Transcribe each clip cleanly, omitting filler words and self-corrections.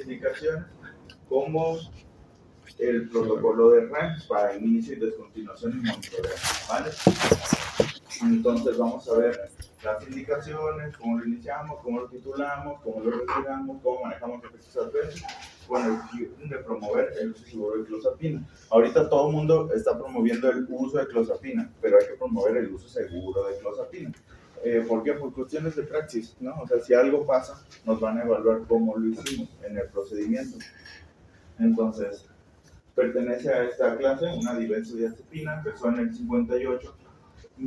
indicaciones como el protocolo de REMS para inicio y descontinuación y monitoreo, ¿vale? Entonces vamos a ver las indicaciones, cómo lo iniciamos, cómo lo titulamos, cómo lo retiramos, cómo manejamos efectos adversos, con el fin de promover el uso seguro de clozapina. Ahorita todo el mundo está promoviendo el uso de clozapina, pero hay que promover el uso seguro de clozapina. ¿Por qué? Por cuestiones de praxis, ¿no? O sea, si algo pasa, nos van a evaluar cómo lo hicimos en el procedimiento. Entonces, pertenece a esta clase una dibenzodiazepina, empezó en el 58, se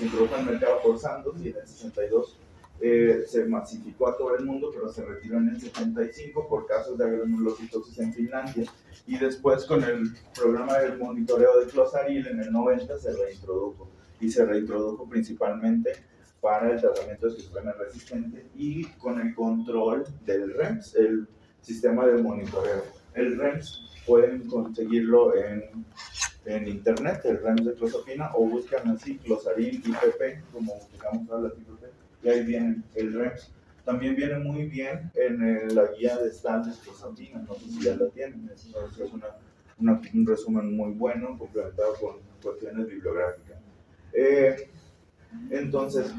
introdujo al mercado por Sandoz y en el 62 se masificó a todo el mundo, pero se retiró en el 75 por casos de granulocitosis en Finlandia. Y después, con el programa de monitoreo de Clozaril en el 90, se reintrodujo. Y se reintrodujo principalmente para el tratamiento de esquizofrenia resistente y con el control del REMS, el sistema de monitoreo. El REMS pueden conseguirlo en internet, el REMS de clozapina, o buscan así Clozaril IPP, como buscamos todas las IPP, y ahí viene el REMS. También viene muy bien en la guía de estándares de clozapina, no sé si ya la tienen, es un resumen muy bueno, complementado con cuestiones bibliográficas. Entonces,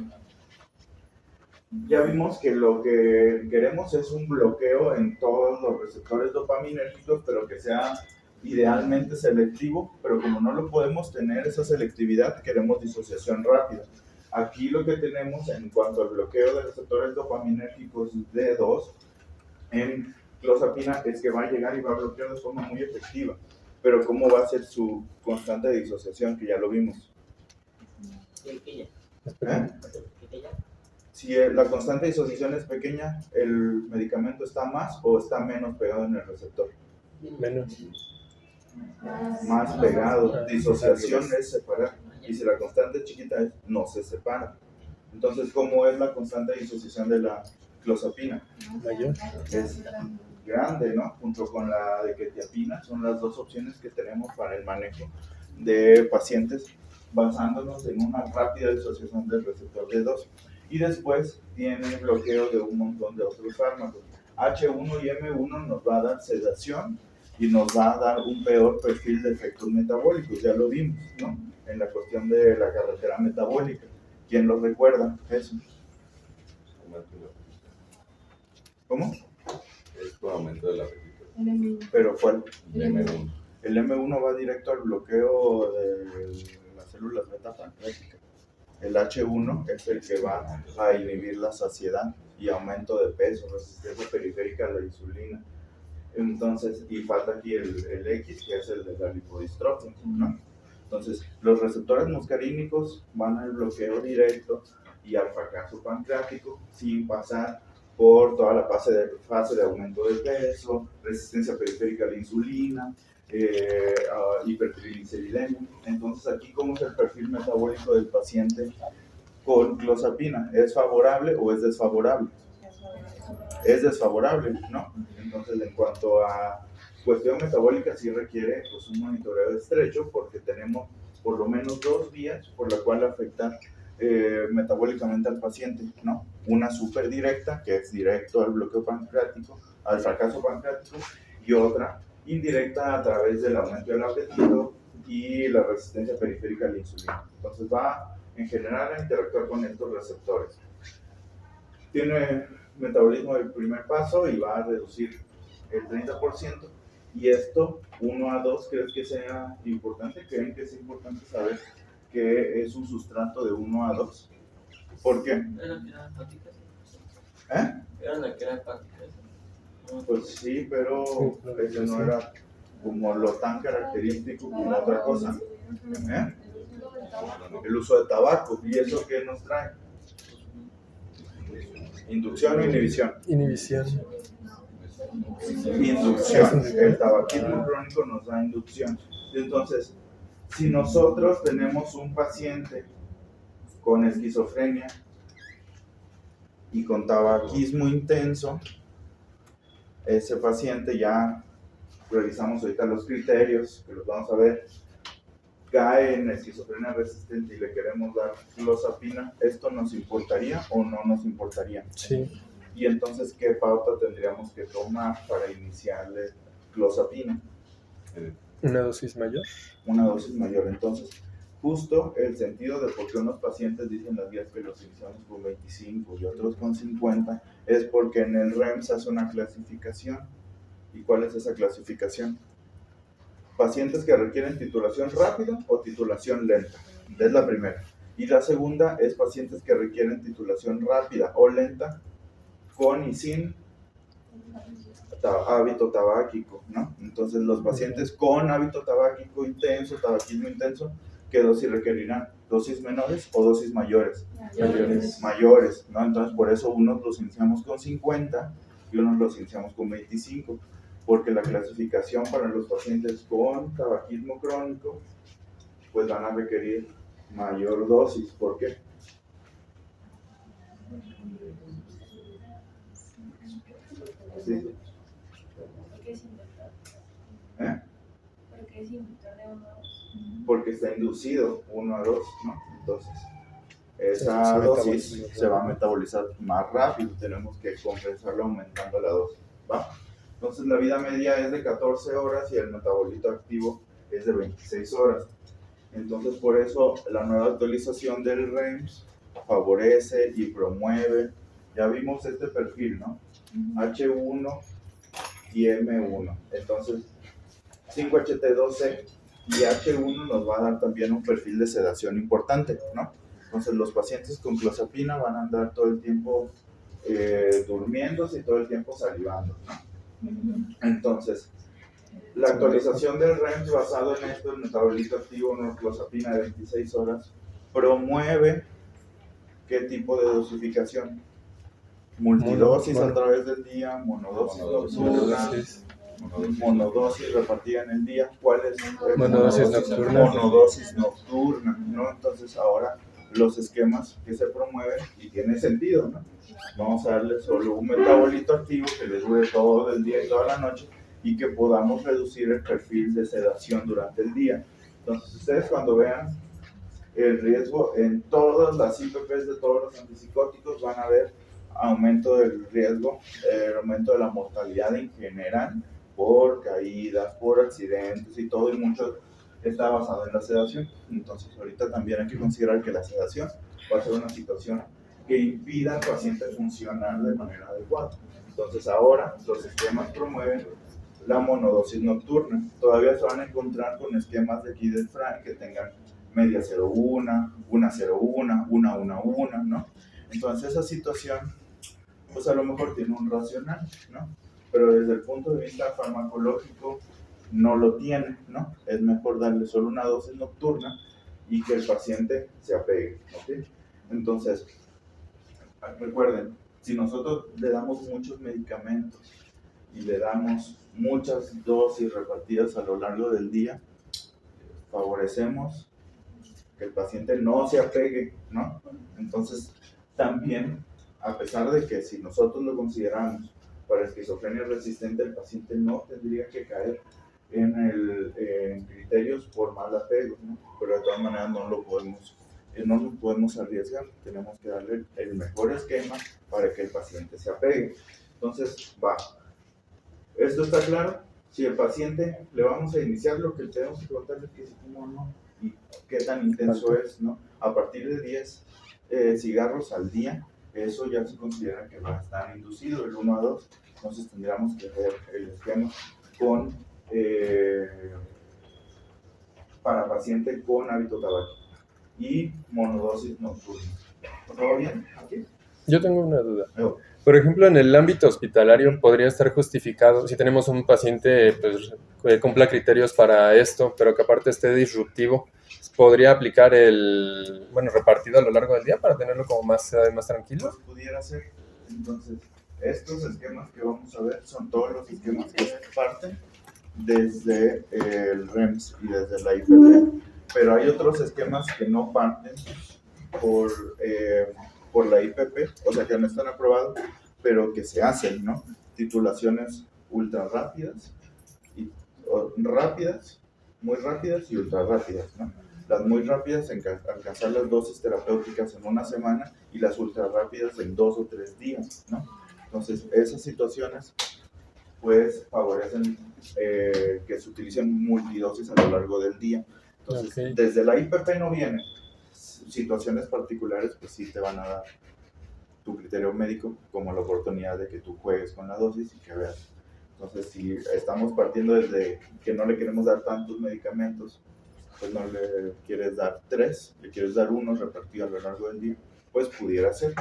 ya vimos que lo que queremos es un bloqueo en todos los receptores dopaminérgicos, pero que sea idealmente selectivo, pero como no lo podemos tener esa selectividad, queremos disociación rápida. Aquí lo que tenemos en cuanto al bloqueo de receptores dopaminérgicos D2 en clozapina es que va a llegar y va a bloquear de forma muy efectiva, pero ¿cómo va a ser su constante de disociación? Que ya lo vimos. Si la constante de disociación es pequeña, ¿el medicamento está más o está menos pegado en el receptor? Menos. Más pegado. Disociación es separar. Y si la constante es chiquita, no se separa. Entonces, ¿cómo es la constante de disociación de la clozapina? Mayor. Es grande, ¿no? Junto con la de quetiapina, son las dos opciones que tenemos para el manejo de pacientes basándonos en una rápida disociación del receptor D2. Y después tiene bloqueo de un montón de otros fármacos. H1 y M1 nos va a dar sedación y nos va a dar un peor perfil de efectos metabólicos, ya lo vimos, ¿no? En la cuestión de la carretera metabólica. ¿Quién lo recuerda eso? ¿Cómo? Es por aumento del apetito. ¿Pero cuál? El M1. El M1 va directo al bloqueo de las células beta pancreáticas. El H1 es el que va a inhibir la saciedad y aumento de peso, resistencia periférica a la insulina. Entonces, y falta aquí el X, que es el de la lipodistrofia, ¿no? Entonces, los receptores muscarínicos van al bloqueo directo y al fracaso pancreático sin pasar por toda la fase de aumento de peso, resistencia periférica a la insulina, hipertrigliceridemia. Entonces, aquí, ¿cómo es el perfil metabólico del paciente con clozapina? ¿Es favorable o es desfavorable? Es desfavorable, ¿no? Entonces, en cuanto a cuestión metabólica, sí requiere pues, un monitoreo estrecho porque tenemos por lo menos 2 vías por la cual afectar metabólicamente al paciente, ¿no? Una súper directa, que es directo al bloqueo pancreático, al fracaso pancreático, y otra indirecta a través del aumento del apetito y la resistencia periférica a la insulina. Entonces va en general a interactuar con estos receptores. Tiene metabolismo del primer paso y va a reducir el 30%. Y esto, 1 a 2, ¿crees que sea importante? ¿Creen que es importante saber que es un sustrato de 1 a 2? ¿Por qué? Era la que era hepática. Pues sí, pero ese no era como lo tan característico como otra cosa. El uso de tabaco. ¿Y eso qué nos trae? ¿Inducción o inhibición? Inhibición. Inducción. El tabaquismo crónico nos da inducción. Entonces, si nosotros tenemos un paciente con esquizofrenia y con tabaquismo intenso, ese paciente, ya revisamos ahorita los criterios, que los vamos a ver, cae en esquizofrenia resistente y le queremos dar clozapina, ¿esto nos importaría o no nos importaría? Sí. Y entonces, ¿qué pauta tendríamos que tomar para iniciarle clozapina? ¿Una dosis mayor? Una dosis mayor. Entonces, justo el sentido de por qué unos pacientes dicen las guías que los iniciamos con 25 y otros con 50 es porque en el REMS se hace una clasificación. ¿Y cuál es esa clasificación? Pacientes que requieren titulación rápida o titulación lenta. Es la primera. Y la segunda es pacientes que requieren titulación rápida o lenta con y sin hábito tabáquico, ¿no? Entonces los pacientes con hábito tabáquico intenso, tabaquismo intenso, ¿qué dosis requerirán? ¿Dosis menores o dosis mayores? Mayores, ¿no? Entonces por eso unos los iniciamos con 50 y unos los iniciamos con 25, porque la clasificación para los pacientes con tabaquismo crónico, pues van a requerir mayor dosis. ¿Por qué? Sí. ¿Eh? Porque es inductor de 1 a 2. Porque está inducido 1 a 2, ¿no? Entonces, esa Se dosis metaboliza. se va a metabolizar más rápido, tenemos que compensarlo aumentando la dosis, ¿va? Entonces, la vida media es de 14 horas y el metabolito activo es de 26 horas. Entonces, por eso, la nueva actualización del REMS favorece y promueve, ya vimos este perfil, ¿no? H1 y M1. Entonces, 5-HT12 y H1 nos va a dar también un perfil de sedación importante, ¿no? Entonces los pacientes con clozapina van a andar todo el tiempo durmiéndose y todo el tiempo salivando, ¿no? Entonces, la actualización del REMS basado en esto, el metabolito activo, una clozapina de 26 horas, promueve ¿qué tipo de dosificación? Multidosis a través del día, monodosis nocturna, monodosis repartida en el día. ¿Cuál es? Monodosis nocturna. Monodosis nocturna, ¿no? Entonces ahora los esquemas que se promueven, y tiene sentido, ¿no? Vamos a darle solo un metabolito activo que les dure todo el día y toda la noche y que podamos reducir el perfil de sedación durante el día. Entonces ustedes cuando vean el riesgo en todas las IPPs de todos los antipsicóticos van a ver aumento del riesgo, aumento de la mortalidad en general por caídas, por accidentes y todo, y mucho está basado en la sedación. Entonces ahorita también hay que considerar que la sedación va a ser una situación que impida al paciente funcionar de manera adecuada. Entonces ahora los esquemas promueven la monodosis nocturna. Todavía se van a encontrar con esquemas de aquí del FRAN que tengan media 0,1, una 0,1, una 1,1, ¿no? Entonces esa situación, pues a lo mejor tiene un racional, ¿no? Pero desde el punto de vista farmacológico no lo tiene, ¿no? Es mejor darle solo una dosis nocturna y que el paciente se apegue, ¿ok? Entonces, recuerden, si nosotros le damos muchos medicamentos y le damos muchas dosis repartidas a lo largo del día, favorecemos que el paciente no se apegue, ¿no? Entonces, también, a pesar de que si nosotros lo consideramos para esquizofrenia resistente, el paciente no tendría que caer en criterios por mal apego, ¿no? Pero de todas maneras no nos podemos arriesgar, tenemos que darle el mejor esquema para que el paciente se apegue. Entonces, va. ¿Esto está claro? Si el paciente le vamos a iniciar, lo que tenemos que preguntarle es que si cómo no y qué tan intenso es, ¿no? A partir de 10 cigarros al día, eso ya se considera que va a estar inducido, el 1 a 2. Entonces tendríamos que ver el esquema con, para paciente con hábito tabáquico y monodosis nocturna. ¿Todo bien? ¿Aquí? Yo tengo una duda. Por ejemplo, en el ámbito hospitalario podría estar justificado, si tenemos un paciente pues, que cumpla criterios para esto, pero que aparte esté disruptivo, ¿podría aplicar el, repartido a lo largo del día para tenerlo como más tranquilo? Pues pudiera ser. Entonces, estos esquemas que vamos a ver son todos los esquemas que parten desde el REMS y desde la IPP, pero hay otros esquemas que no parten por la IPP, o sea que no están aprobados, pero que se hacen, ¿no? Titulaciones ultra rápidas, muy rápidas y ultra rápidas, ¿no? Las muy rápidas alcanzar las dosis terapéuticas en una semana y las ultra rápidas en 2 o 3 días, ¿no? Entonces, esas situaciones pues favorecen que se utilicen multidosis a lo largo del día. Entonces, desde la IPP no viene. Situaciones particulares, pues sí te van a dar tu criterio médico como la oportunidad de que tú juegues con la dosis y que veas. Entonces, si estamos partiendo desde que no le queremos dar tantos medicamentos, pues no le quieres dar 3, le quieres dar 1 repartido a lo largo del día, pues pudiera ser.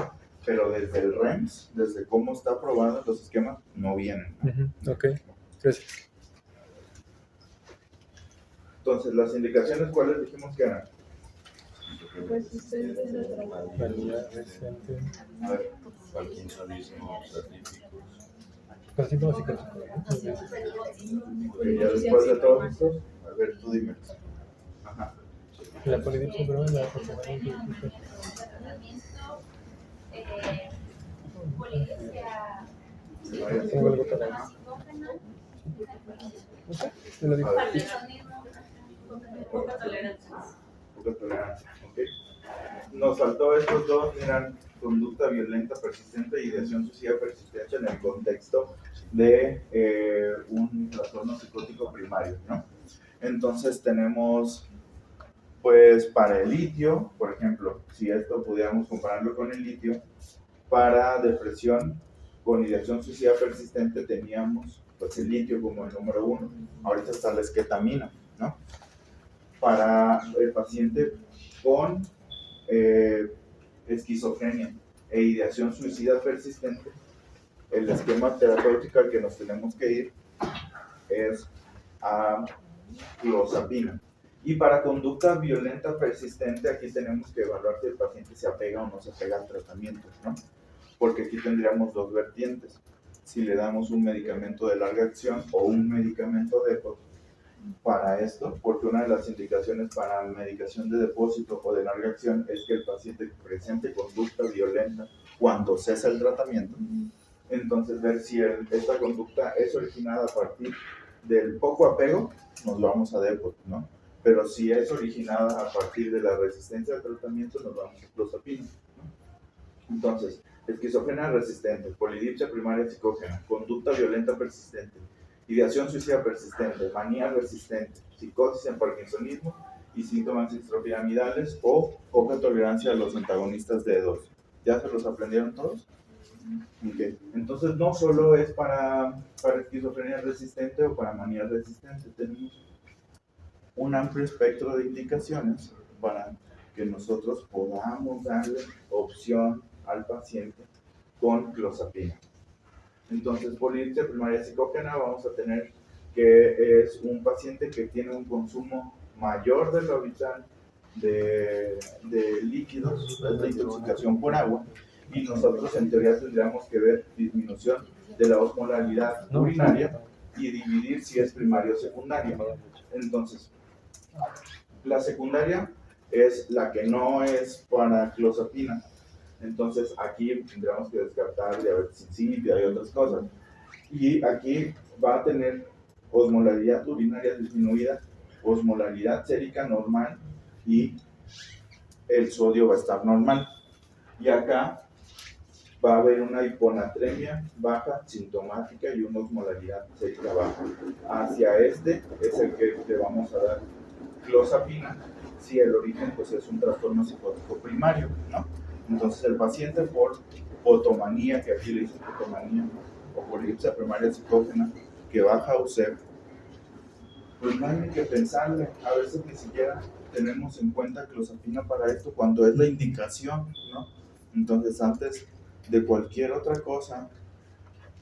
Pero desde el REMS, desde cómo está aprobado los esquemas, no vienen. Ok, gracias. Entonces, las indicaciones, ¿cuáles dijimos que eran? Resistencia Manía reciente. A ver, Parkinsonismo, ciatíficos. Pasivo psicótico. ok, ya después de todos estos, a ver, tú dime. Ajá. La polidipsia, pero la polidipsia. Tengo algo para te lo digo. Poca tolerancia. Poca tolerancia, ok. Nos faltó estos dos, eran conducta violenta persistente y ideación suicida persistente en el contexto de un trastorno psicótico primario, ¿no? Entonces tenemos, pues para el litio, por ejemplo, si esto pudiéramos compararlo con el litio, para depresión con ideación suicida persistente teníamos pues el litio como el número 1, ahorita está la esquetamina, ¿no? Para el paciente con esquizofrenia e ideación suicida persistente, el esquema terapéutico al que nos tenemos que ir es a clozapina. Y para conducta violenta persistente, aquí tenemos que evaluar si el paciente se apega o no se apega al tratamiento, ¿no? Porque aquí tendríamos dos vertientes. Si le damos un medicamento de larga acción o un medicamento depot para esto, porque una de las indicaciones para medicación de depósito o de larga acción es que el paciente presente conducta violenta cuando cesa el tratamiento. Entonces, ver si esta conducta es originada a partir del poco apego, nos vamos a depot, ¿no? Pero si es originada a partir de la resistencia al tratamiento, nos vamos a clozapina, ¿no? Entonces, esquizofrenia resistente, polidipsia primaria psicógena, conducta violenta persistente, ideación suicida persistente, manía resistente, psicosis en parkinsonismo y síntomas extrapiramidales o poca tolerancia a los antagonistas de E2. ¿Ya se los aprendieron todos? Okay. Entonces no solo es para esquizofrenia resistente o para manía resistente, tenemos un amplio espectro de indicaciones para que nosotros podamos darle opción al paciente con clozapina. Entonces, polidipsia primaria psicógena vamos a tener que es un paciente que tiene un consumo mayor de lo habitual de líquidos, es la intoxicación por agua, y nosotros en teoría tendríamos que ver disminución de la osmolaridad urinaria y dividir si es primaria o secundaria. Entonces, la secundaria es la que no es para clozapina. Entonces aquí tendríamos que descartar diabetes insípida y otras cosas. Y aquí va a tener osmolaridad urinaria disminuida, osmolaridad sérica normal y el sodio va a estar normal. Y acá va a haber una hiponatremia baja sintomática y una osmolaridad sérica baja. Hacia este es el que le vamos a dar clozapina si el origen pues, es un trastorno psicótico primario, ¿no? Entonces el paciente por potomanía, que aquí le dicen potomanía, o polidipsia primaria psicógena, que baja USEP, pues no hay ni que pensarle, a veces ni siquiera tenemos en cuenta clozapina para esto cuando es la indicación, ¿no? Entonces antes de cualquier otra cosa,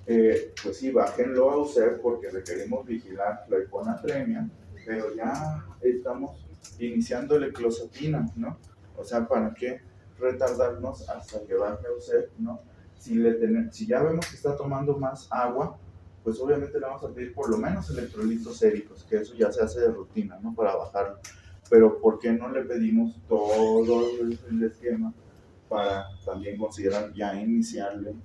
pues sí, bájenlo a USEP porque requerimos vigilar la hiponatremia, pero ya estamos iniciándole clozapina, ¿no? O sea, ¿para qué retardarnos hasta que baje a USEP, ¿no? Si ya vemos que está tomando más agua, pues obviamente le vamos a pedir por lo menos electrolitos séricos, que eso ya se hace de rutina, ¿no? Para bajarlo. Pero ¿por qué no le pedimos todo el esquema para también considerar ya iniciarle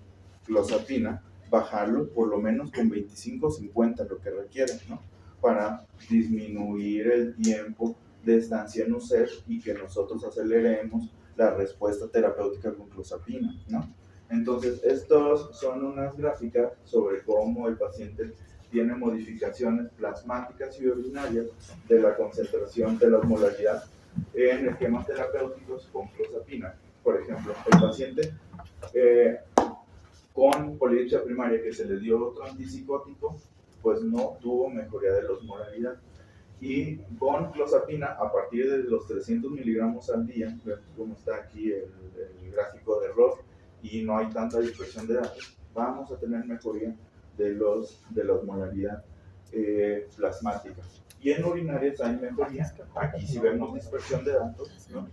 clozapina, bajarlo por lo menos con 25-50, lo que requiere, ¿no? Para disminuir el tiempo de estancia en USEP y que nosotros aceleremos la respuesta terapéutica con clozapina, ¿no? Entonces, estos son unas gráficas sobre cómo el paciente tiene modificaciones plasmáticas y urinarias de la concentración de la osmolaridad en esquemas terapéuticos con clozapina. Por ejemplo, el paciente con polidipsia primaria que se le dio otro antipsicótico, pues no tuvo mejoría de la osmolaridad. Y con clozapina, a partir de los 300 miligramos al día, vemos cómo está aquí el gráfico de error, y no hay tanta dispersión de datos, vamos a tener mejoría de la osmolaridad plasmática. Y en urinarias hay mejoría. Aquí sí vemos dispersión de datos, ¿no?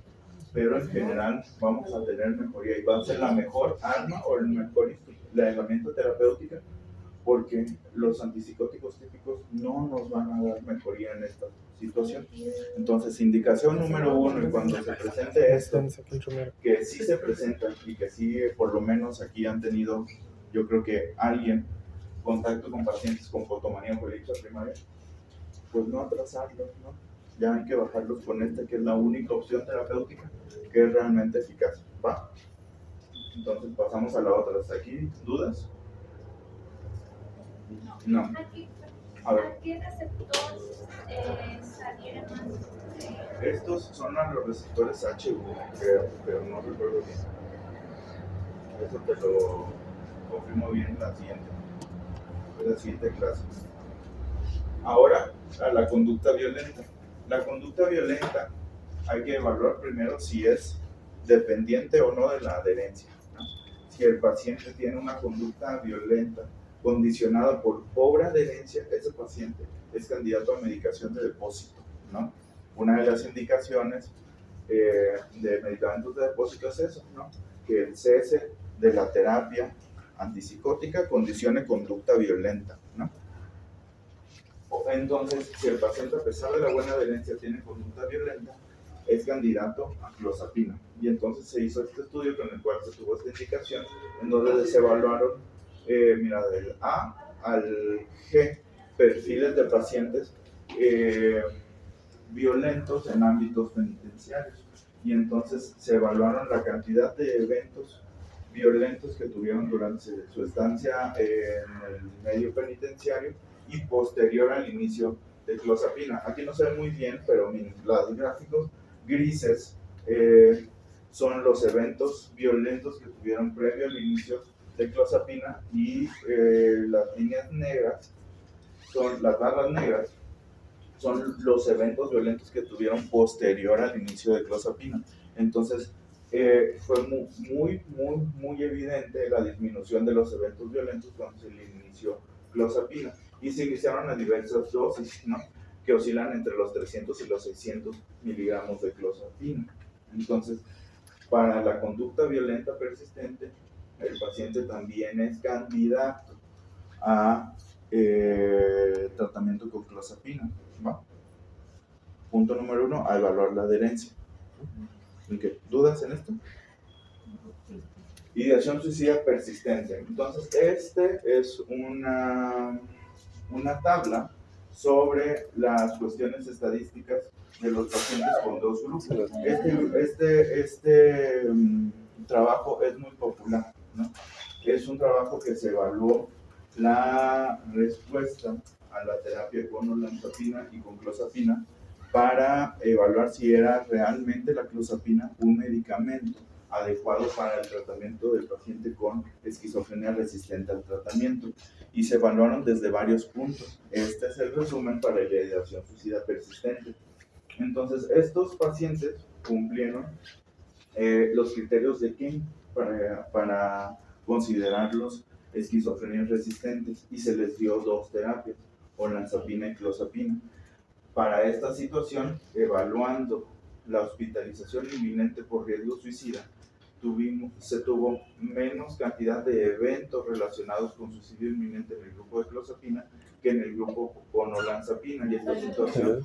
Pero en general vamos a tener mejoría y va a ser la mejor arma o la herramienta terapéutica, porque los antipsicóticos típicos no nos van a dar mejoría en esta situación. Entonces, indicación número 1, y cuando se presente esto, que sí se presenta y que sí por lo menos aquí han tenido, yo creo que alguien, contacto con pacientes con fotomanía o polidipsia primaria, pues no atrasarlos, ¿no? Ya hay que bajarlos con esta, que es la única opción terapéutica que es realmente eficaz, ¿va? Entonces pasamos a la otra. ¿Hasta aquí dudas? No. A ver. ¿A qué receptor salieron más? Estos son a los receptores H1, creo, pero no recuerdo bien. Eso te lo confirmo bien en la siguiente clase. Ahora, a la conducta violenta. La conducta violenta hay que evaluar primero si es dependiente o no de la adherencia, ¿no? Si el paciente tiene una conducta violenta condicionada por pobre adherencia, ese paciente es candidato a medicación de depósito, ¿no? Una de las indicaciones de medicamentos de depósito es eso, ¿no? Que el cese de la terapia antipsicótica condicione conducta violenta, ¿no? Entonces, si el paciente, a pesar de la buena adherencia, tiene conducta violenta, es candidato a clozapina. Y entonces se hizo este estudio con el cual se tuvo esta indicación, en donde se evaluaron, del A al G, perfiles de pacientes violentos en ámbitos penitenciarios. Y entonces se evaluaron la cantidad de eventos violentos que tuvieron durante su estancia en el medio penitenciario y posterior al inicio de clozapina. Aquí no se ve muy bien, pero los gráficos grises son los eventos violentos que tuvieron previo al inicio de clozapina, y las líneas negras, las barras negras, son los eventos violentos que tuvieron posterior al inicio de clozapina. Entonces, fue muy evidente la disminución de los eventos violentos cuando se inició clozapina. Y se iniciaron a diversas dosis, ¿no? Que oscilan entre los 300 y los 600 miligramos de clozapina. Entonces, para la conducta violenta persistente, el paciente también es candidato a tratamiento con clozapina, ¿va? Punto número 1, a evaluar la adherencia. ¿Okay? ¿Dudas en esto? Ideación suicida persistente. Entonces, este es una tabla sobre las cuestiones estadísticas de los pacientes con dos grupos. Este trabajo es muy popular, ¿no? Es un trabajo que se evaluó la respuesta a la terapia con olanzapina y con clozapina para evaluar si era realmente la clozapina un medicamento adecuado para el tratamiento del paciente con esquizofrenia resistente al tratamiento, y se evaluaron desde varios puntos. Este es el resumen para la ideación suicida persistente. Entonces, estos pacientes cumplieron los criterios de King para considerarlos esquizofrenias resistentes, y se les dio dos terapias, olanzapina y clozapina. Para esta situación, evaluando la hospitalización inminente por riesgo suicida, se tuvo menos cantidad de eventos relacionados con suicidio inminente en el grupo de clozapina que en el grupo con olanzapina, y esta situación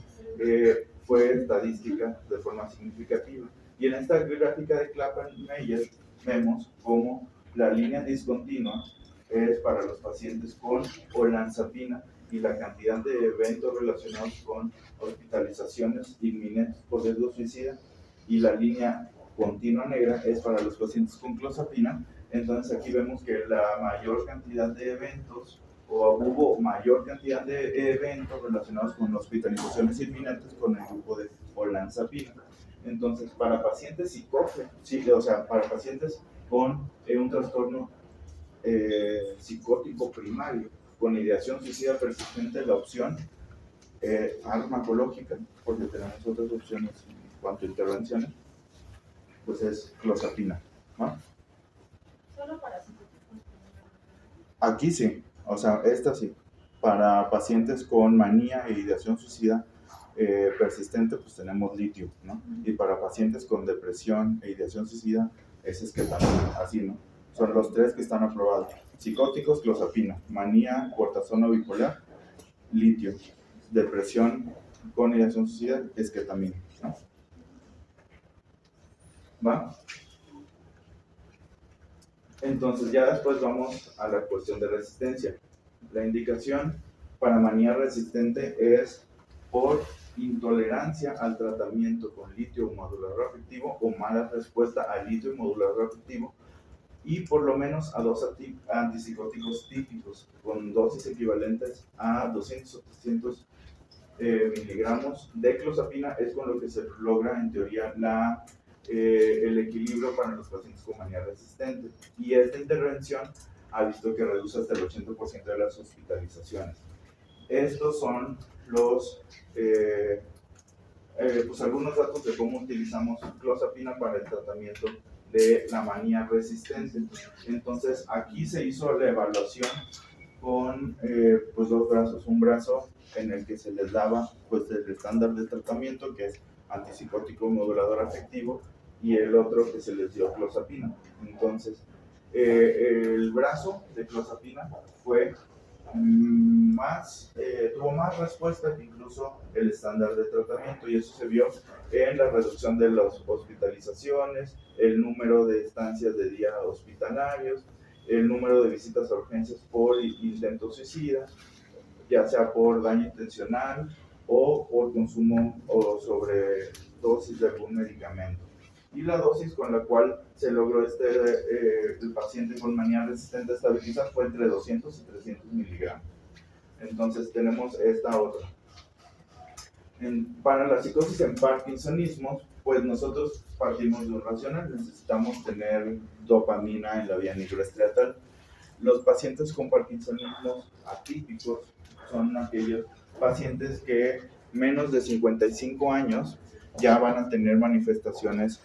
fue estadística de forma significativa. Y en esta gráfica de Clapham-Meyer vemos cómo la línea discontinua es para los pacientes con olanzapina y la cantidad de eventos relacionados con hospitalizaciones inminentes por riesgo suicida, y la línea continua negra es para los pacientes con clozapina Entonces aquí vemos que la mayor cantidad de eventos, o hubo mayor cantidad de eventos relacionados con hospitalizaciones inminentes con el grupo de olanzapina. Entonces, para pacientes psicóticos, sí, o sea, para pacientes con un trastorno psicótico primario, con ideación suicida persistente, la opción farmacológica, porque tenemos otras opciones en cuanto a intervenciones, pues es clozapina, ¿no? Solo para psicóticos. Aquí sí, o sea, esta sí. Para pacientes con manía e ideación suicida persistente, pues tenemos litio, ¿no? Y para pacientes con depresión e ideación suicida, ese es ketamina, así, ¿no? Son los tres que están aprobados. Psicóticos, clozapina. Manía, cortisona bipolar, litio. Depresión con ideación suicida, es ketamina, ¿no? ¿Va? Entonces ya después vamos a la cuestión de resistencia. La indicación para manía resistente es por intolerancia al tratamiento con litio modulador afectivo o mala respuesta al litio modulador afectivo y por lo menos a dos antipsicóticos típicos con dosis equivalentes a 200 o 300 miligramos de clozapina. Es con lo que se logra en teoría el equilibrio para los pacientes con manía resistente. Y esta intervención ha visto que reduce hasta el 80% de las hospitalizaciones. Estos son los, pues algunos datos de cómo utilizamos clozapina para el tratamiento de la manía resistente. Entonces, aquí se hizo la evaluación con pues dos brazos. Un brazo en el que se les daba pues el estándar de tratamiento, que es antipsicótico modulador afectivo, y el otro que se les dio clozapina. Entonces, el brazo de clozapina fue tuvo más respuesta que incluso el estándar de tratamiento, y eso se vio en la reducción de las hospitalizaciones, el número de estancias de día hospitalarios, el número de visitas a urgencias por intentos suicidas, ya sea por daño intencional o por consumo o sobredosis de algún medicamento. Y la dosis con la cual se logró el paciente con manía resistente estabilizar fue entre 200 y 300 miligramos. Entonces tenemos esta otra. Para la psicosis en parkinsonismo, pues nosotros partimos de un racional, necesitamos tener dopamina en la vía nigroestriatal. Los pacientes con parkinsonismo atípicos son aquellos pacientes que menos de 55 años ya van a tener manifestaciones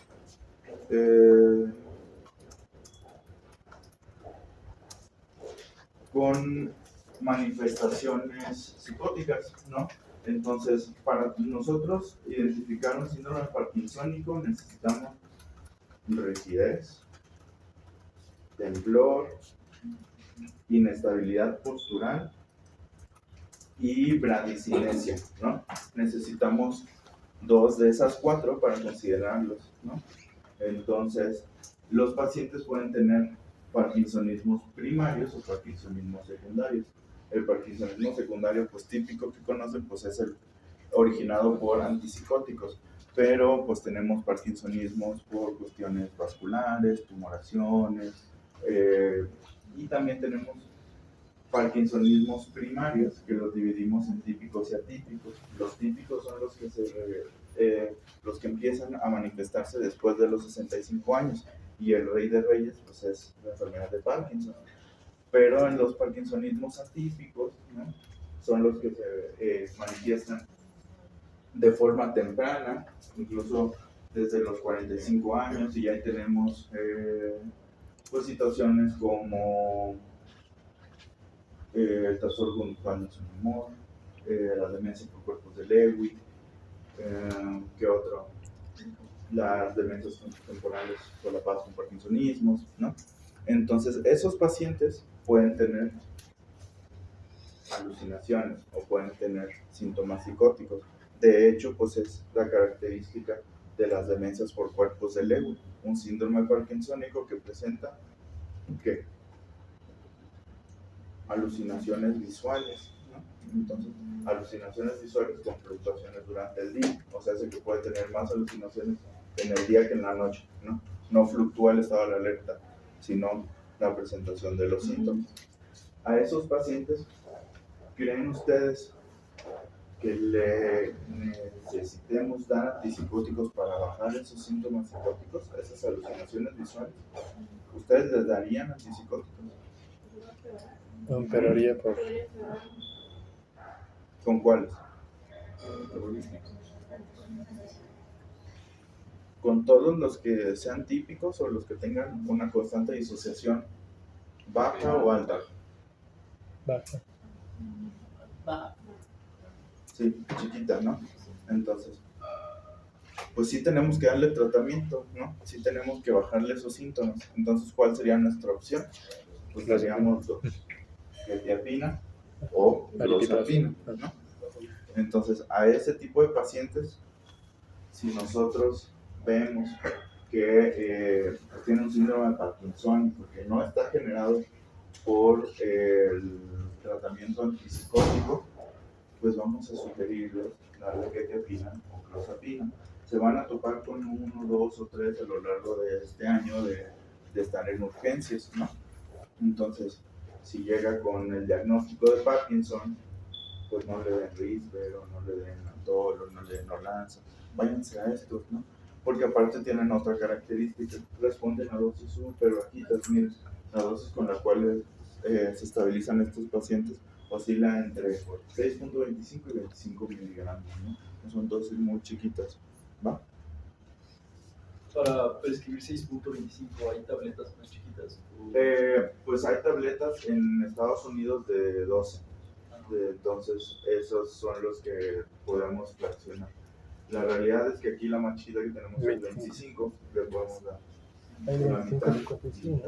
con manifestaciones psicóticas, ¿no? Entonces, para nosotros identificar un síndrome parkinsónico necesitamos rigidez, temblor, inestabilidad postural y bradicinesia, ¿no? Necesitamos 2 de esas 4 para considerarlos, ¿no? Entonces, los pacientes pueden tener parkinsonismos primarios o parkinsonismos secundarios. El parkinsonismo secundario, pues típico que conocen, pues es el originado por antipsicóticos, pero pues tenemos parkinsonismos por cuestiones vasculares, tumoraciones, y también tenemos parkinsonismos primarios, que los dividimos en típicos y atípicos. Los típicos son los que empiezan a manifestarse después de los 65 años, y el rey de reyes pues es la enfermedad de Parkinson. Pero en los parkinsonismos atípicos, ¿no?, son los que se manifiestan de forma temprana, incluso desde los 45 años, y ahí tenemos pues situaciones como el trastorno conductual en su humor, la demencia por cuerpos de Lewy, ¿qué otro? Las demencias temporales solapadas con parkinsonismos, ¿no? Entonces, esos pacientes pueden tener alucinaciones o pueden tener síntomas psicóticos. De hecho, pues es la característica de las demencias por cuerpos de Lewy, un síndrome parkinsónico que presenta ¿qué? Alucinaciones visuales, ¿no? Entonces, alucinaciones visuales con fluctuaciones durante el día, o sea, es que puede tener más alucinaciones en el día que en la noche, ¿no? No fluctúa el estado de la alerta. sino la presentación de los síntomas. A esos pacientes, ¿creen ustedes que le necesitemos dar antipsicóticos para bajar esos síntomas psicóticos, esas alucinaciones visuales? ¿Ustedes les darían antipsicóticos? Empeoraría por... ¿Con cuáles? ¿Con todos los que sean típicos o los que tengan una constante disociación baja o alta? Baja. Sí, chiquita, ¿no? Entonces, pues sí tenemos que darle tratamiento, ¿no? Sí tenemos que bajarle esos síntomas. Entonces, ¿cuál sería nuestra opción? Pues daríamos dos, quetiapina o clozapina, ¿no? Entonces, a ese tipo de pacientes, si nosotros vemos que tiene un síndrome de Parkinson porque no está generado por el tratamiento antipsicótico, pues vamos a sugerirles darle quetiapina o clozapina. Se van a topar con 1, 2 o 3 a lo largo de este año de estar en urgencias, ¿no? Entonces, si llega con el diagnóstico de Parkinson, pues no le den Risver, o no le den Antol, o no le den Olanza. Váyanse a estos, ¿no? Porque aparte tienen otra característica, responden a dosis súper bajitas. Miren, la dosis con la cual se estabilizan estos pacientes oscila entre 6.25 y 25 miligramos, ¿no? Son dosis muy chiquitas, ¿va? Para prescribir 6.25, ¿hay tabletas más chiquitas? Pues hay tabletas en Estados Unidos de 12. Entonces, esos son los que podemos fraccionar. La realidad es que aquí la más chida que tenemos es 25, le podemos dar la mitad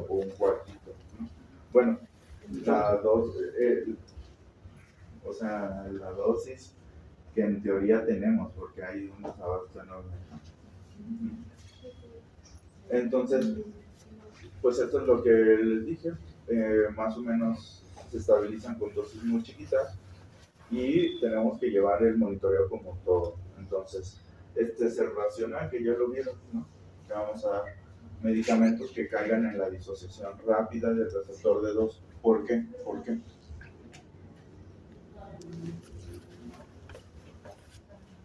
o un cuartito, ¿no? Bueno, la dosis que en teoría tenemos, porque hay un desabasto enorme, ¿no? Entonces, pues esto es lo que les dije, más o menos se estabilizan con dosis muy chiquitas y tenemos que llevar el monitoreo como todo. Entonces, este es el racional que ya lo vieron, ¿no? Que vamos a dar medicamentos que caigan en la disociación rápida del receptor de 2. ¿Por qué? ¿Por qué?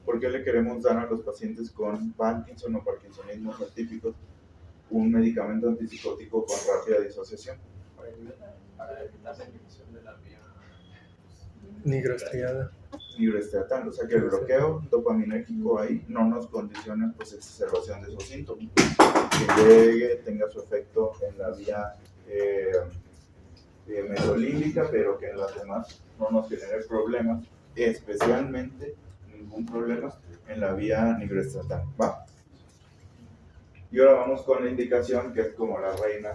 ¿Por qué le queremos dar a los pacientes con Parkinson o parkinsonismos atípicos un medicamento antipsicótico con rápida disociación? Para evitar la inhibición de la vía nigrostriada. Nigroestriatal, o sea que el bloqueo dopaminérgico ahí no nos condiciona pues exacerbación de esos síntomas, que llegue, tenga su efecto en la vía mesolímbica, pero que en las demás no nos genere problemas, especialmente ningún problema en la vía nigroestriatal, ¿va? Y ahora vamos con la indicación que es como la reina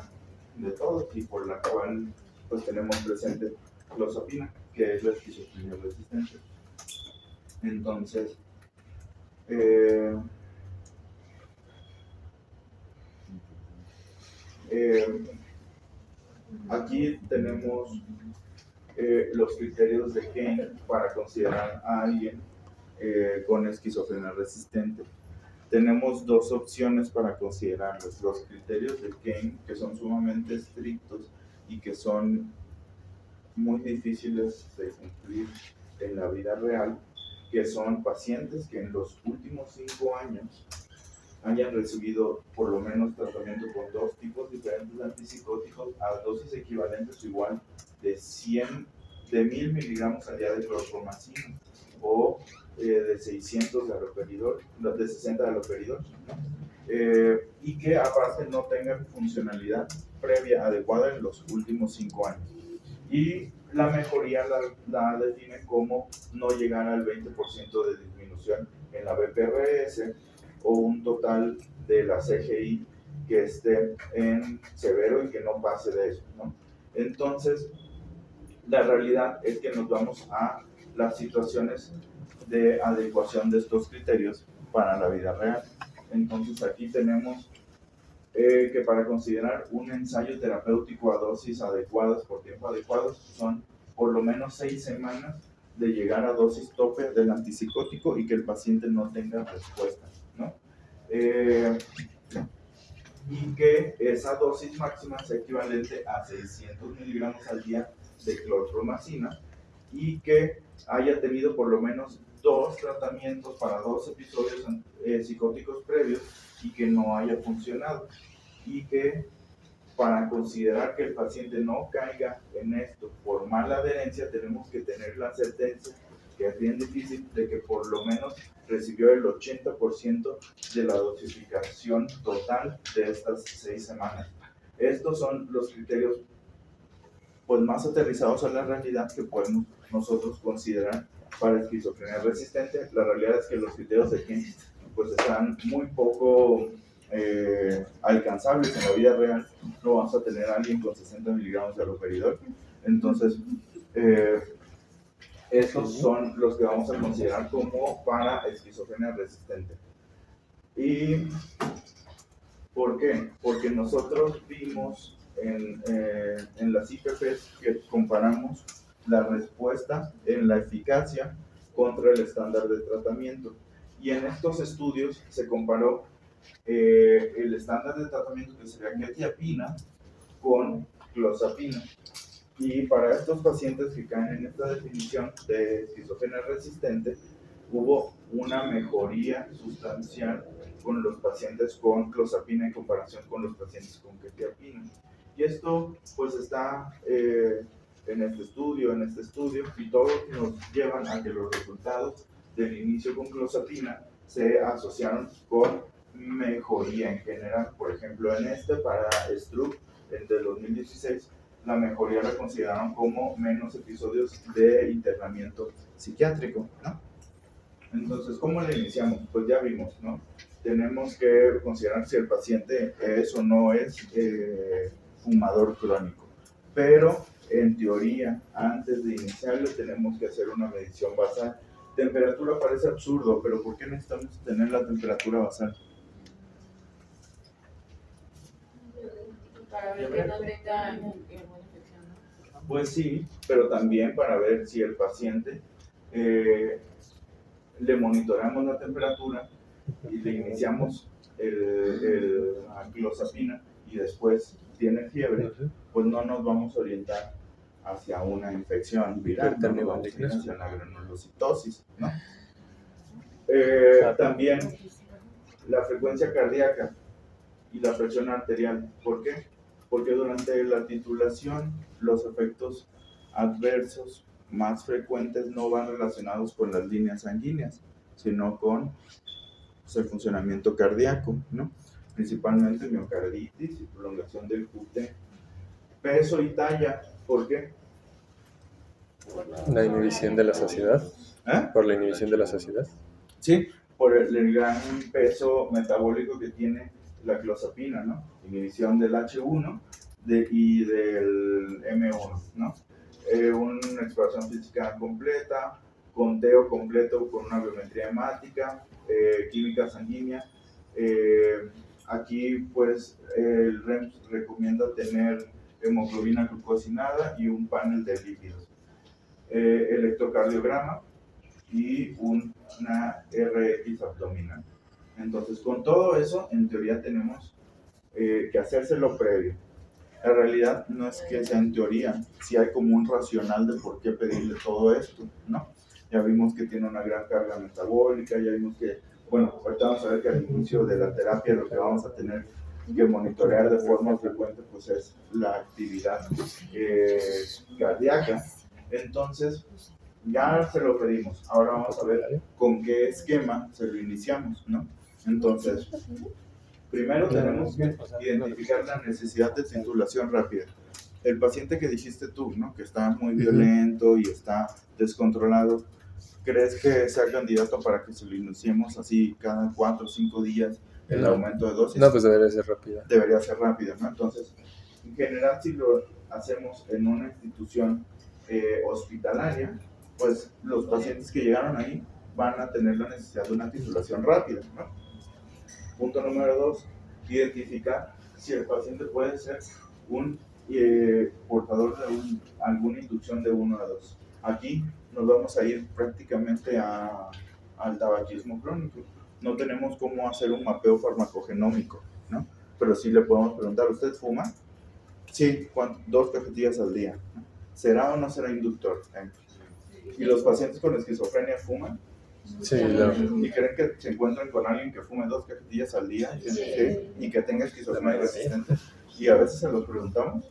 de todos y por la cual pues tenemos presente clozapina, que es la esquizofrenia resistente. Entonces, aquí tenemos los criterios de Kane para considerar a alguien con esquizofrenia resistente. Tenemos dos opciones para considerarlos. Los criterios de Kane, que son sumamente estrictos y que son muy difíciles de cumplir en la vida real, que son pacientes que en los últimos 5 años hayan recibido por lo menos tratamiento con 2 tipos diferentes de antipsicóticos a dosis equivalentes o igual de 1000 miligramos al día de clorpromazina o de 600 de haloperidol, de 60 de haloperidol, y que aparte no tengan funcionalidad previa adecuada en los últimos 5 años. Y la mejoría la define como no llegar al 20% de disminución en la BPRS o un total de la CGI que esté en severo y que no pase de eso, ¿no? Entonces, la realidad es que nos vamos a las situaciones de adecuación de estos criterios para la vida real. Entonces, aquí tenemos que para considerar un ensayo terapéutico a dosis adecuadas por tiempo adecuado son por lo menos 6 semanas de llegar a dosis tope del antipsicótico y que el paciente no tenga respuesta, ¿no? y que esa dosis máxima sea equivalente a 600 miligramos al día de clorpromacina y que haya tenido por lo menos 2 tratamientos para 2 episodios psicóticos previos y que no haya funcionado, y que para considerar que el paciente no caiga en esto por mala adherencia tenemos que tener la certeza, que es bien difícil, de que por lo menos recibió el 80% de la dosificación total de estas 6 semanas. Estos son los criterios pues más aterrizados a la realidad que podemos nosotros considerar para esquizofrenia resistente. La realidad es que los criterios aquí pues están muy poco alcanzables en la vida real. No vamos a tener a alguien con 60 miligramos de haloperidol. Entonces, estos son los que vamos a considerar como para esquizofrenia resistente. ¿Y por qué? Porque nosotros vimos en las IPPs que comparamos la respuesta en la eficacia contra el estándar de tratamiento. Y en estos estudios se comparó el estándar de tratamiento, que sería quetiapina, con clozapina. Y para estos pacientes que caen en esta definición de esquizofrenia resistente, hubo una mejoría sustancial con los pacientes con clozapina en comparación con los pacientes con quetiapina. Y esto pues está en este estudio, y todos nos llevan a que los resultados del inicio con clozapina se asociaron con mejoría en general. Por ejemplo, en para Stroop, el de 2016, la mejoría la consideraron como menos episodios de internamiento psiquiátrico, ¿no? Entonces, ¿cómo le iniciamos? Pues ya vimos, ¿no? Tenemos que considerar si el paciente es o no es fumador crónico. Pero, en teoría, antes de iniciarlo, tenemos que hacer una medición basal. Temperatura parece absurdo, pero ¿por qué necesitamos tener la temperatura basal? Para ver que no tenga alguna infección, ¿no? Pues sí, pero también para ver si el paciente le monitoreamos la temperatura y le iniciamos la clozapina y después tiene fiebre, pues no nos vamos a orientar hacia una infección viral, no nos vamos a ir hacia la granulocitosis, ¿no? También la frecuencia cardíaca y la presión arterial. ¿Por qué? Porque durante la titulación los efectos adversos más frecuentes no van relacionados con las líneas sanguíneas, sino con el funcionamiento cardíaco, ¿no? Principalmente miocarditis y prolongación del QT. Peso y talla, ¿por qué? La inhibición de la saciedad. ¿Por la inhibición de la saciedad? Sí, por el gran peso metabólico que tiene la clozapina, ¿no? Inhibición del H1 y del M1, ¿no? Una exploración física completa, conteo completo con una biometría hemática, química sanguínea. Aquí, pues, el REMS recomienda tener hemoglobina glucosinada y un panel de lípidos. Electrocardiograma y una RX abdominal. Entonces, con todo eso, en teoría tenemos que hacérselo previo. La realidad no es que sea en teoría, sí hay como un racional de por qué pedirle todo esto, ¿no? Ya vimos que tiene una gran carga metabólica, ya vimos que, bueno, ahorita vamos a ver que al inicio de la terapia lo que vamos a tener que monitorear de forma frecuente pues es la actividad cardíaca. Entonces, ya se lo pedimos, ahora vamos a ver con qué esquema se lo iniciamos, ¿no? Entonces, primero tenemos que identificar la necesidad de titulación rápida. El paciente que dijiste tú, ¿no? Que está muy violento y está descontrolado, ¿crees que sea candidato para que se lo iniciemos así cada 4 o 5 días el aumento de dosis? No, pues debería ser rápida. Debería ser rápida, ¿no? Entonces, en general, si lo hacemos en una institución hospitalaria, pues los pacientes que llegaron ahí van a tener la necesidad de una titulación rápida, ¿no? Punto número 2, identificar si el paciente puede ser un portador de alguna inducción de 1 a 2. Aquí nos vamos a ir prácticamente al tabaquismo crónico. No tenemos cómo hacer un mapeo farmacogenómico, ¿no? pero sí le podemos preguntar, ¿usted fuma? Sí, 2 cajetillas al día. ¿Será o no será inductor? ¿Y los pacientes con esquizofrenia fuman? Sí, claro. ¿Y creen que se encuentran con alguien que fume 2 cajetillas al día? ¿Sí? Y que tenga esquizofrenia resistente. Y a veces se los preguntamos.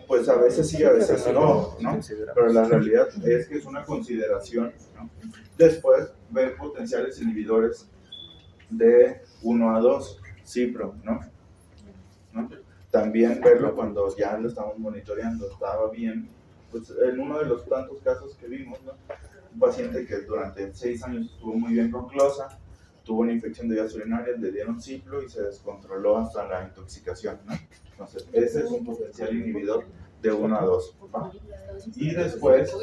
Pues a veces sí, a veces no, ¿no? Pero la realidad es que es una consideración, ¿no? Después, ver potenciales inhibidores de 1 a 2, cipro, ¿no? También verlo cuando ya lo estamos monitoreando, estaba bien. Pues en uno de los tantos casos que vimos, ¿no? Un paciente que durante 6 años estuvo muy bien con closa, tuvo una infección de vías urinarias, le dieron cipro y se descontroló hasta la intoxicación, ¿no? Entonces, ese es un potencial inhibidor de 1 a 2, ¿va? Y después,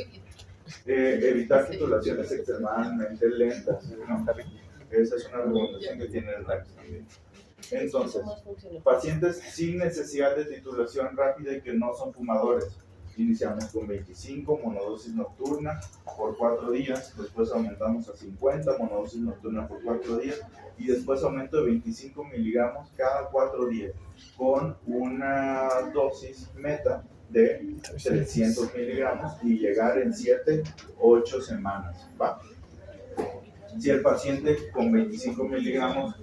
evitar titulaciones extremadamente lentas, ¿no? Esa es una recomendación que tiene el REMS también. Entonces, pacientes sin necesidad de titulación rápida y que no son fumadores. Iniciamos con 25, monodosis nocturna por 4 días, después aumentamos a 50, monodosis nocturna por 4 días, y después aumento de 25 miligramos cada 4 días, con una dosis meta de 300 miligramos y llegar en 7-8 semanas, ¿va? Si el paciente con 25 miligramos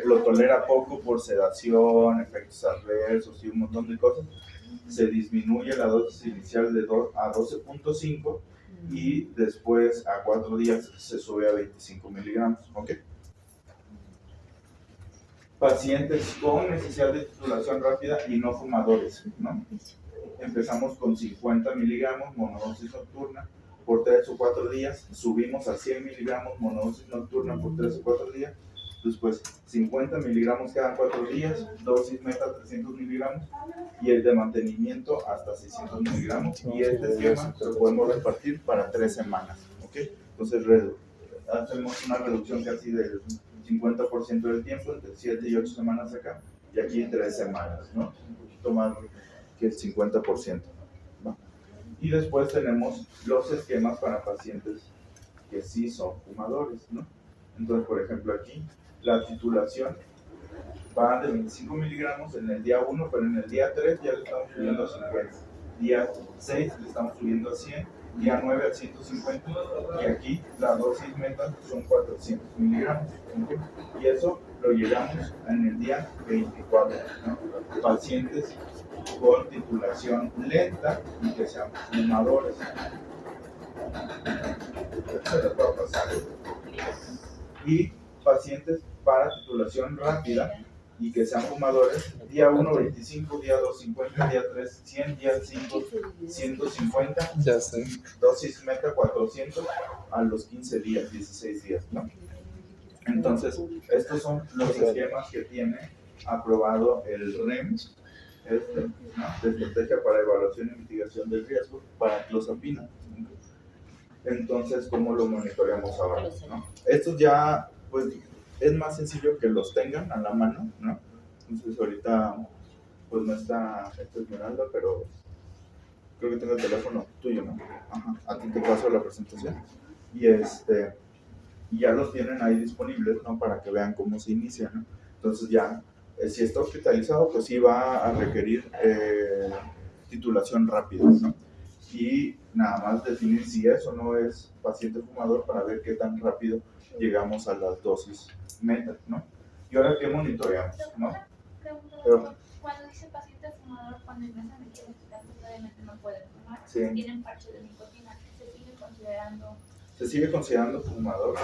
lo tolera poco por sedación, efectos adversos y un montón de cosas, se disminuye la dosis inicial de 2 a 12.5 y después a 4 días se sube a 25 miligramos. ¿Ok? Pacientes con necesidad de titulación rápida y no fumadores, ¿no? Empezamos con 50 miligramos monodosis nocturna por 3 o 4 días, subimos a 100 miligramos monodosis nocturna por 3 o 4 días, después 50 miligramos cada 4 días, dosis meta 300 miligramos y el de mantenimiento hasta 600 miligramos, y este esquema lo podemos repartir para 3 semanas, ¿ok? Entonces hacemos una reducción casi del 50% del tiempo, entre 7 y 8 semanas acá, y aquí 3 semanas, ¿no? Un poquito más que el 50%, ¿no? Y después tenemos los esquemas para pacientes que sí son fumadores, ¿no? Entonces, por ejemplo, aquí la titulación va de 25 miligramos en el día 1, pero en el día 3 ya le estamos subiendo a 50. Día 6 le estamos subiendo a 100, día 9 a 150, y aquí la dosis meta son 400 miligramos. ¿Okay? Y eso lo llegamos en el día 24, ¿no? Pacientes con titulación lenta y que sean fumadores. Se les va a pasar. Y pacientes para titulación rápida y que sean fumadores, día 1, 25, día 2, 50, día 3, 100, día 5, 150, Ya sé. dosis meta 400 a los 15 días, 16 días, ¿no? Entonces, estos son los esquemas que tiene aprobado el REMS, ¿no? De estrategia para evaluación y mitigación del riesgo para clozapina. Entonces, ¿cómo lo monitoreamos ahora, ¿no? Estos ya, pues, es más sencillo que los tengan a la mano, ¿no? Entonces, ahorita, pues, no está Esmeralda, pero creo que tengo el teléfono tuyo, ¿no? Ajá, a ti te paso la presentación. Y ya los tienen ahí disponibles, ¿no? Para que vean cómo se inicia, ¿no? Entonces, ya, si está hospitalizado, pues sí va a requerir titulación rápida, ¿no? Y nada más definir si es o no es paciente fumador para ver qué tan rápido llegamos a las dosis meta, ¿no? Y ahora, ¿qué monitoreamos, no? Pregunto, cuando dice paciente fumador, cuando ingresan aquí al hospital, pues obviamente no pueden fumar, Sí. tienen parche de nicotina, ¿se sigue considerando? Se sigue considerando fumador,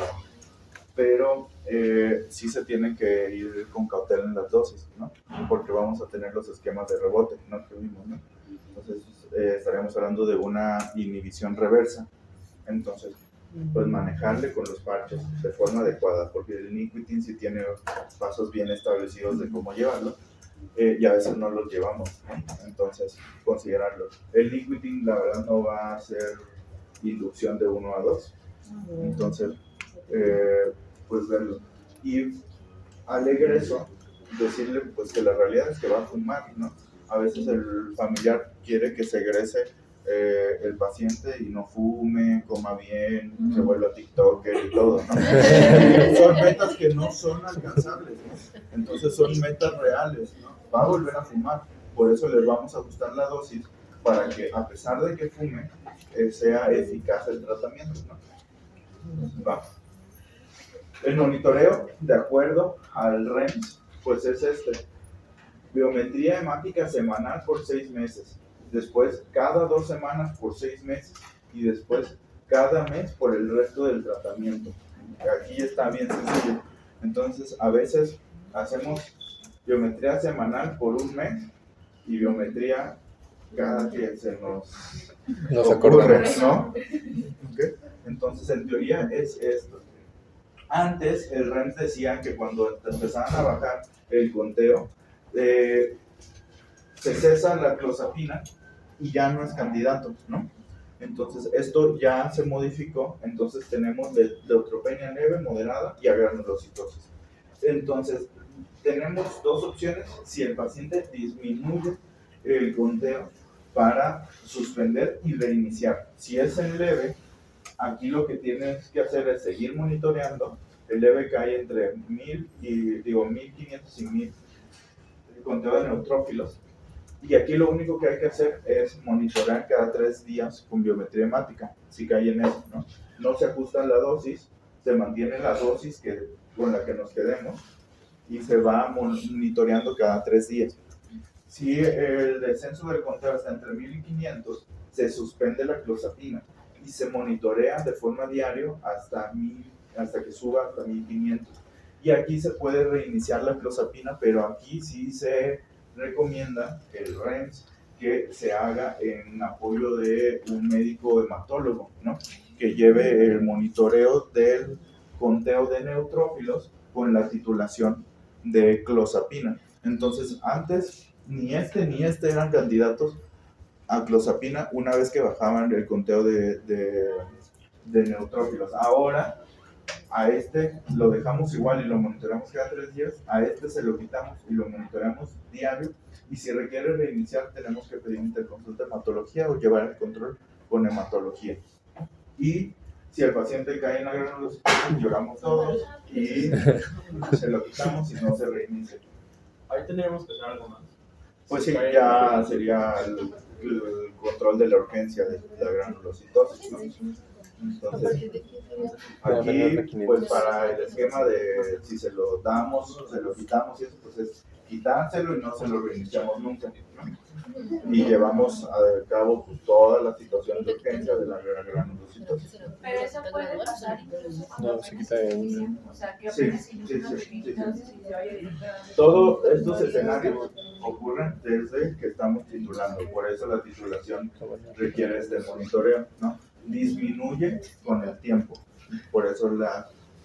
pero sí se tiene que ir con cautela en las dosis, ¿no? Porque vamos a tener los esquemas de rebote, ¿no? Que vimos, ¿no? Entonces, estaríamos hablando de una inhibición reversa. Entonces, pues manejarle con los parches de forma adecuada, porque el nicotine sí tiene pasos bien establecidos de cómo llevarlo, y a veces no los llevamos, ¿no? Entonces, considerarlo. El nicotine, la verdad, no va a ser inducción de 1 a 2. Entonces, pues verlo. Y al egreso, decirle pues que la realidad es que va a fumar, ¿no? A veces el familiar quiere que se egrese el paciente y no fume, coma bien, se vuelva TikToker y todo, ¿no? Son metas que no son alcanzables, ¿no? Entonces son metas reales, ¿no? Va a volver a fumar, por eso les vamos a ajustar la dosis para que a pesar de que fume, sea eficaz el tratamiento, ¿no? Va. El monitoreo, de acuerdo al REMS, pues es biometría hemática semanal por 6 meses, después cada 2 semanas por 6 meses y después cada mes por el resto del tratamiento. Aquí está bien sencillo. Entonces, a veces hacemos biometría semanal por un mes y biometría cada que se nos ocurre, ¿no? ¿Okay? Entonces, en teoría es esto. Antes, el REMS decía que cuando empezaban a bajar el conteo, se cesa la clozapina y ya no es candidato, ¿no? Entonces, esto ya se modificó. Entonces, tenemos neutropenia leve, moderada y agranulocitosis. Entonces, tenemos 2 opciones si el paciente disminuye el conteo para suspender y reiniciar. Si es en leve, aquí lo que tienes que hacer es seguir monitoreando. El leve cae entre 1500 y 1000 el conteo de neutrófilos. Y aquí lo único que hay que hacer es monitorear cada 3 días con biometría hemática, si cae en eso, ¿no? No se ajusta la dosis, se mantiene la dosis con la que nos quedemos y se va monitoreando cada 3 días. Si el descenso del conteo está entre 1000 y 500, se suspende la clozapina y se monitorea de forma diaria hasta que suba hasta 1500. Y aquí se puede reiniciar la clozapina, pero aquí sí se recomienda el REMS que se haga en apoyo de un médico hematólogo, ¿no? Que lleve el monitoreo del conteo de neutrófilos con la titulación de clozapina. Entonces, antes ni este eran candidatos a clozapina una vez que bajaban el conteo de neutrófilos. Ahora, a lo dejamos igual y lo monitoreamos cada 3 días, a se lo quitamos y lo monitoreamos diario, y si requiere reiniciar tenemos que pedir interconsulta de hematología o llevar el control con hematología. Y si el paciente cae en la granulocitosis, lloramos todos y se lo quitamos y no se reinicia. Ahí tendríamos que hacer algo más. Pues sí, ya sería el control de la urgencia de la granulocitosis, ¿no? Entonces, aquí, pues para el esquema de si se lo damos, se lo quitamos y eso, pues es quitárselo y no se lo reiniciamos nunca, ¿no? Y llevamos a cabo pues, toda la situación de urgencia de la granulocitosis. Pero eso puede pasar incluso cuando No, se quita en... o sea, que Sí, apenas sí, inicia sí, sí, entonces y se vaya directamente. Todos estos escenarios ocurren desde que estamos titulando, por eso la titulación requiere este monitoreo, ¿no? Disminuye con el tiempo, por eso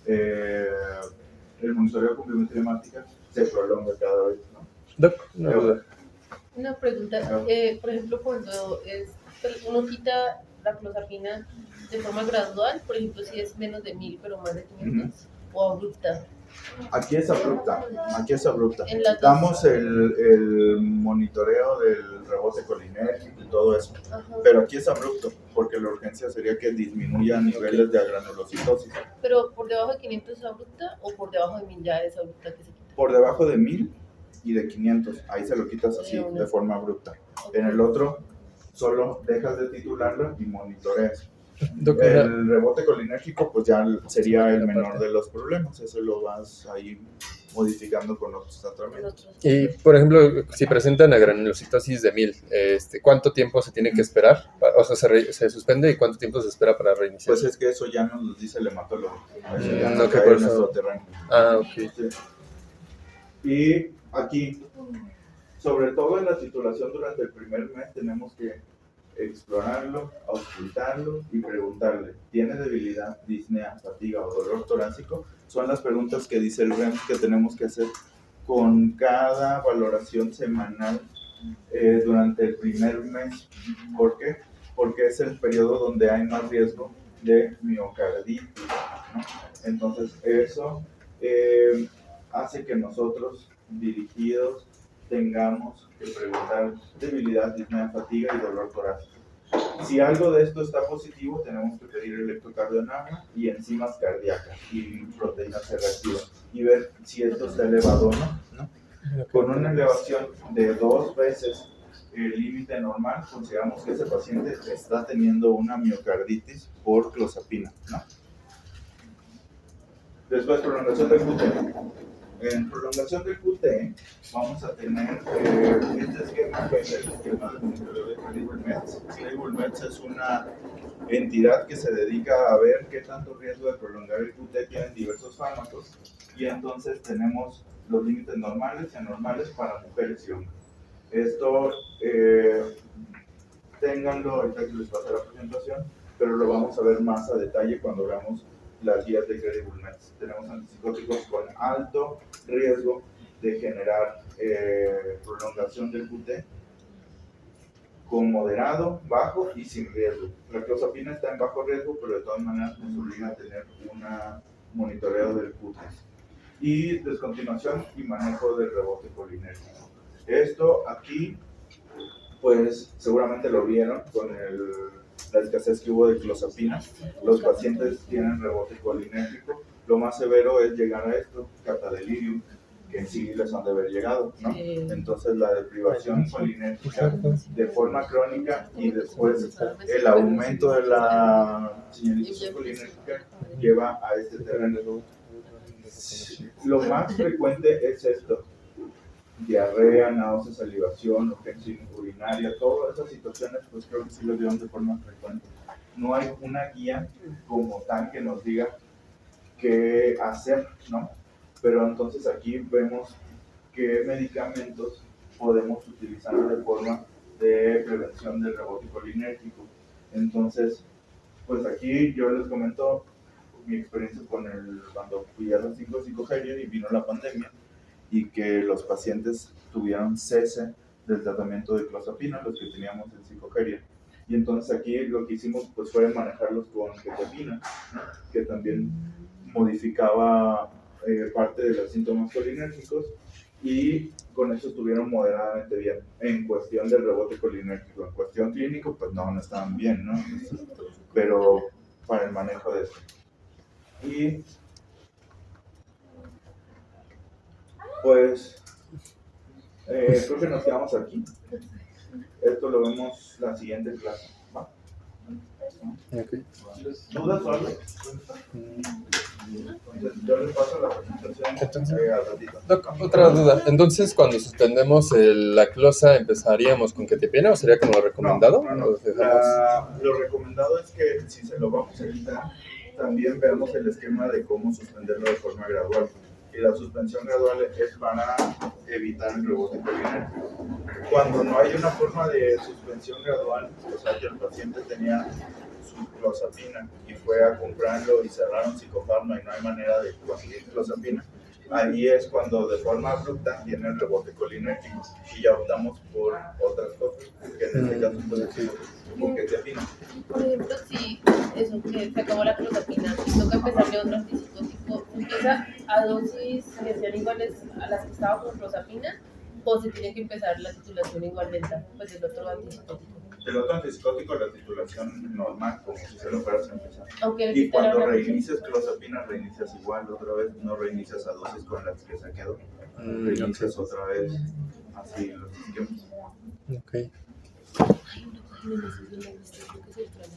el monitoreo con biometría hemática se prolonga cada vez, ¿no? Doc, una duda. Una pregunta, por ejemplo, cuando uno quita la clozapina de forma gradual, por ejemplo, si es menos de 1000 pero más de 500, o abrupta. Aquí es abrupta. En las Damos el monitoreo del rebote colinérgico y todo eso, Ajá. pero aquí es abrupto, porque la urgencia sería que disminuya niveles de agranulocitosis. Pero por debajo de 500 es abrupta o por debajo de 1000 ya es abrupta que se quita. Por debajo de 1000 y de 500, ahí se lo quitas así, de forma abrupta. En el otro, solo dejas de titularlo y monitoreas. Doc, El rebote colinérgico, pues ya sería el menor de los problemas, eso lo vas ahí modificando con otros tratamientos. y, por ejemplo, si presentan agranulocitosis de 1000, ¿cuánto tiempo se tiene que esperar? O sea, se suspende y cuánto tiempo se espera para reiniciar. Pues es que eso ya nos lo dice el hematólogo. Eso ya No, no que cae por en eso- nuestro terreno. Ah, ok. Sí. Y aquí, sobre todo en la titulación durante el primer mes, tenemos que explorarlo, auscultarlo y preguntarle, ¿tiene debilidad, disnea, fatiga o dolor torácico? Son las preguntas que dice el REMS que tenemos que hacer con cada valoración semanal durante el primer mes. ¿Por qué? Porque es el periodo donde hay más riesgo de miocarditis, ¿no? Entonces eso hace que nosotros dirigidos tengamos que preguntar debilidad, disnea, fatiga y dolor torácico. Si algo de esto está positivo, tenemos que pedir electrocardiograma y enzimas cardíacas y proteínas C reactivas y ver si esto está elevado o no. Con una elevación de 2 veces el límite normal, consideramos que ese paciente está teniendo una miocarditis por clozapina, ¿no? Después, prolongación del QT. En prolongación del QT vamos a tener este esquema, que es el esquema del monitoreo de Credible Meds. Credible Meds es una entidad que se dedica a ver qué tanto riesgo de prolongar el QT tienen diversos fármacos, y entonces tenemos los límites normales y anormales para mujeres y hombres. Esto, ténganlo ahorita que les pase la presentación, pero lo vamos a ver más a detalle cuando veamos las guías de Credible Meds. Tenemos antipsicóticos con alto riesgo de generar prolongación del QT, con moderado, bajo y sin riesgo. La clozapina está en bajo riesgo, pero de todas maneras nos obliga a tener un monitoreo del QT. Y descontinuación y manejo del rebote colinérgico. Esto aquí, pues seguramente lo vieron con la escasez que hubo de clozapina. Los pacientes tienen rebote colinérgico. Lo más severo es llegar a esto, catadelirium, que en sí les han de haber llegado, ¿no? Entonces la deprivación colinérgica de forma crónica y después el aumento de la señalización colinérgica lleva a este terreno. Lo más frecuente es esto: diarrea, náuseas, salivación, urgencia urinaria, todas esas situaciones, pues creo que sí lo vieron de forma frecuente. No hay una guía como tal que nos diga qué hacer, ¿no? Pero entonces aquí vemos qué medicamentos podemos utilizar de forma de prevención del rebote colinérgico. Entonces, pues aquí yo les comento mi experiencia cuando fui a las 5 psicogeria y vino la pandemia, y que los pacientes tuvieron cese del tratamiento de clozapina, los que teníamos en psicogeria. Y entonces aquí lo que hicimos pues fue manejarlos con ketamina, ¿no? Que también modificaba parte de los síntomas colinérgicos, y con eso estuvieron moderadamente bien en cuestión del rebote colinérgico. En cuestión clínico pues no estaban bien, ¿no? Pero para el manejo de esto. Y pues creo que nos quedamos aquí. Esto lo vemos la siguiente clase, ¿va? Okay. ¿Dudas o algo? Entonces yo les paso la presentación al ratito. Doc, otra duda. Entonces, cuando suspendemos la closa, ¿empezaríamos con ketamina o sería como lo recomendado? No. ¿O dejamos? Lo recomendado es que si se lo vamos a evitar, también veamos el esquema de cómo suspenderlo de forma gradual. Y la suspensión gradual es para evitar el rebote colinérgico. Cuando no hay una forma de suspensión gradual, o sea que el paciente tenía su clozapina y fue a comprarlo y cerraron psicofarma y no hay manera de conseguir clozapina, ahí es cuando de forma abrupta viene el rebote colinérgico y ya optamos por otras cosas, que en este caso puede ser como ketamina. Por ejemplo, si eso que se acabó la clozapina, si toca empezarle otro antipsicótico, ¿empieza a dosis que sean iguales a las que estaba con clozapina o se tiene que empezar la titulación igual pues del otro antipsicótico? El otro antipsicótico, la titulación normal, como si se lo fueras a empezar. Aunque Y cuando reinicias clozapina, reinicias igual otra vez, no reinicias a dosis con las que se quedó. Reinicias otra vez así en los esquemas. Ok.